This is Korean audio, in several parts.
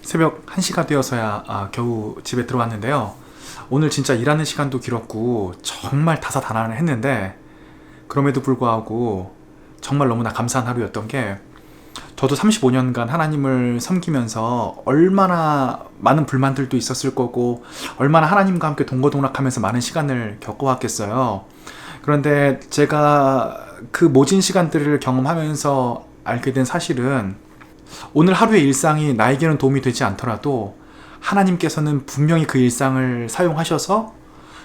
새벽 1시가 되어서야 겨우 집에 들어왔는데요. 오늘 진짜 일하는 시간도 길었고 정말 다사다난했는데 그럼에도 불구하고 정말 너무나 감사한 하루였던 게, 저도 35년간 하나님을 섬기면서 얼마나 많은 불만들도 있었을 거고 얼마나 하나님과 함께 동거동락하면서 많은 시간을 겪어왔겠어요. 그런데 제가 그 모진 시간들을 경험하면서 알게 된 사실은, 오늘 하루의 일상이 나에게는 도움이 되지 않더라도 하나님께서는 분명히 그 일상을 사용하셔서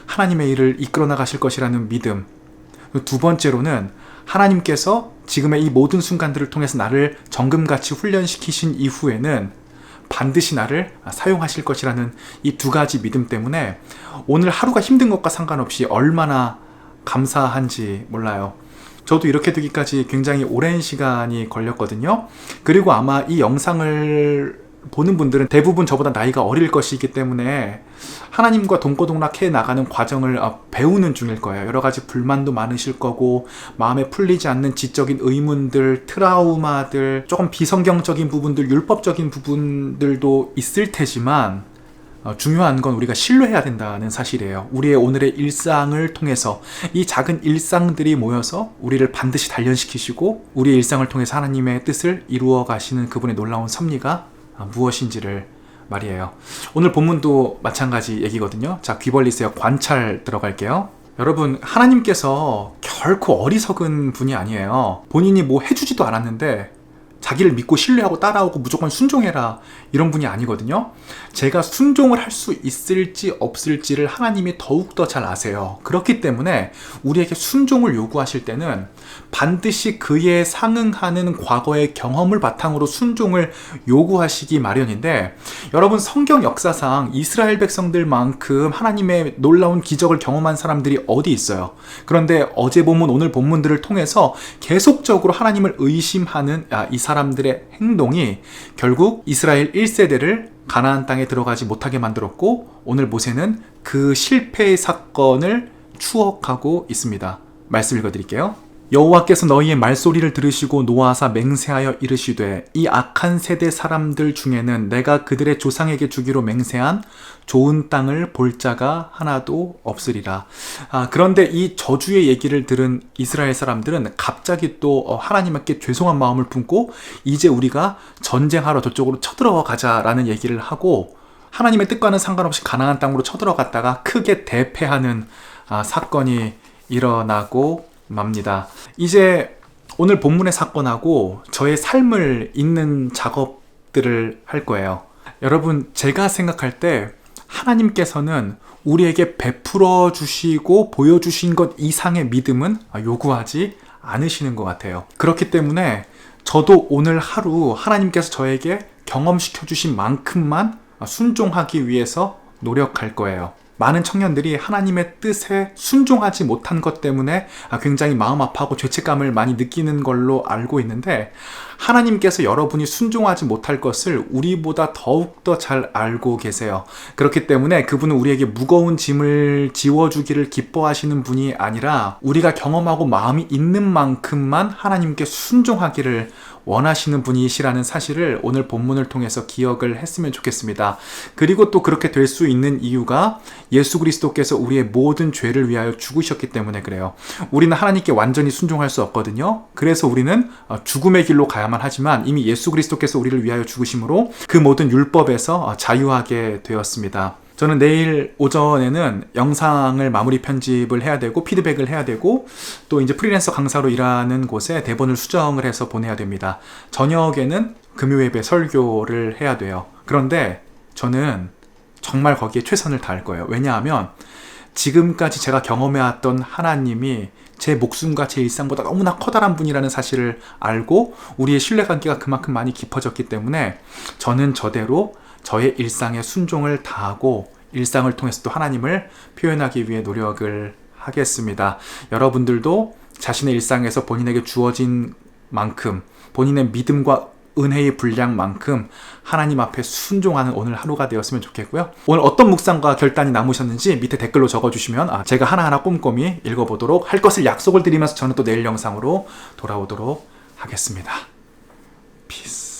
하나님의 일을 이끌어 나가실 것이라는 믿음. 두 번째로는 하나님께서 지금의 이 모든 순간들을 통해서 나를 정금같이 훈련시키신 이후에는 반드시 나를 사용하실 것이라는 이 두 가지 믿음 때문에 오늘 하루가 힘든 것과 상관없이 얼마나 감사한지 몰라요. 저도 이렇게 되기까지 굉장히 오랜 시간이 걸렸거든요. 그리고 아마 이 영상을 보는 분들은 대부분 저보다 나이가 어릴 것이기 때문에 하나님과 동거동락해 나가는 과정을 배우는 중일 거예요. 여러 가지 불만도 많으실 거고, 마음에 풀리지 않는 지적인 의문들, 트라우마들, 조금 비성경적인 부분들, 율법적인 부분들도 있을 테지만 중요한 건 우리가 신뢰해야 된다는 사실이에요. 우리의 오늘의 일상을 통해서 이 작은 일상들이 모여서 우리를 반드시 단련시키시고 우리의 일상을 통해서 하나님의 뜻을 이루어 가시는 그분의 놀라운 섭리가 무엇인지를 말이에요. 오늘 본문도 마찬가지 얘기거든요. 자, 귀 벌리세요. 관찰 들어갈게요. 여러분, 하나님께서 결코 어리석은 분이 아니에요. 본인이 뭐 해주지도 않았는데 자기를 믿고 신뢰하고 따라오고 무조건 순종해라, 이런 분이 아니거든요. 제가 순종을 할 수 있을지 없을지를 하나님이 더욱더 잘 아세요. 그렇기 때문에 우리에게 순종을 요구하실 때는 반드시 그에 상응하는 과거의 경험을 바탕으로 순종을 요구하시기 마련인데, 여러분, 성경 역사상 이스라엘 백성들만큼 하나님의 놀라운 기적을 경험한 사람들이 어디 있어요? 그런데 어제 본문, 오늘 본문들을 통해서 계속적으로 하나님을 의심하는 이 사람들의 행동이 결국 이스라엘 1세대를 가나안 땅에 들어가지 못하게 만들었고, 오늘 모세는 그 실패의 사건을 추억하고 있습니다. 말씀 읽어드릴게요. 여호와께서 너희의 말소리를 들으시고 노하사 맹세하여 이르시되, 이 악한 세대 사람들 중에는 내가 그들의 조상에게 주기로 맹세한 좋은 땅을 볼 자가 하나도 없으리라. 그런데 이 저주의 얘기를 들은 이스라엘 사람들은 갑자기 또 하나님께 죄송한 마음을 품고 이제 우리가 전쟁하러 저쪽으로 쳐들어가자라는 얘기를 하고, 하나님의 뜻과는 상관없이 가나안 땅으로 쳐들어갔다가 크게 대패하는 사건이 일어나고 맙니다. 이제 오늘 본문의 사건하고 저의 삶을 잇는 작업들을 할 거예요. 여러분, 제가 생각할 때 하나님께서는 우리에게 베풀어 주시고 보여주신 것 이상의 믿음은 요구하지 않으시는 것 같아요. 그렇기 때문에 저도 오늘 하루 하나님께서 저에게 경험시켜 주신 만큼만 순종하기 위해서 노력할 거예요. 많은 청년들이 하나님의 뜻에 순종하지 못한 것 때문에 굉장히 마음 아파하고 죄책감을 많이 느끼는 걸로 알고 있는데, 하나님께서 여러분이 순종하지 못할 것을 우리보다 더욱더 잘 알고 계세요. 그렇기 때문에 그분은 우리에게 무거운 짐을 지워주기를 기뻐하시는 분이 아니라 우리가 경험하고 마음이 있는 만큼만 하나님께 순종하기를 원하시는 분이시라는 사실을 오늘 본문을 통해서 기억을 했으면 좋겠습니다. 그리고 또 그렇게 될 수 있는 이유가 예수 그리스도께서 우리의 모든 죄를 위하여 죽으셨기 때문에 그래요. 우리는 하나님께 완전히 순종할 수 없거든요. 그래서 우리는 죽음의 길로 가야만 하지만 이미 예수 그리스도께서 우리를 위하여 죽으심으로 그 모든 율법에서 자유하게 되었습니다. 저는 내일 오전에는 영상을 마무리 편집을 해야 되고 피드백을 해야 되고, 또 이제 프리랜서 강사로 일하는 곳에 대본을 수정을 해서 보내야 됩니다. 저녁에는 금요예배 설교를 해야 돼요. 그런데 저는 정말 거기에 최선을 다할 거예요. 왜냐하면 지금까지 제가 경험해왔던 하나님이 제 목숨과 제 일상보다 너무나 커다란 분이라는 사실을 알고 우리의 신뢰관계가 그만큼 많이 깊어졌기 때문에 저는 저대로 저의 일상에 순종을 다하고 일상을 통해서 또 하나님을 표현하기 위해 노력을 하겠습니다. 여러분들도 자신의 일상에서 본인에게 주어진 만큼, 본인의 믿음과 은혜의 분량만큼 하나님 앞에 순종하는 오늘 하루가 되었으면 좋겠고요. 오늘 어떤 묵상과 결단이 남으셨는지 밑에 댓글로 적어주시면 제가 하나하나 꼼꼼히 읽어보도록 할 것을 약속을 드리면서 저는 또 내일 영상으로 돌아오도록 하겠습니다. 피스.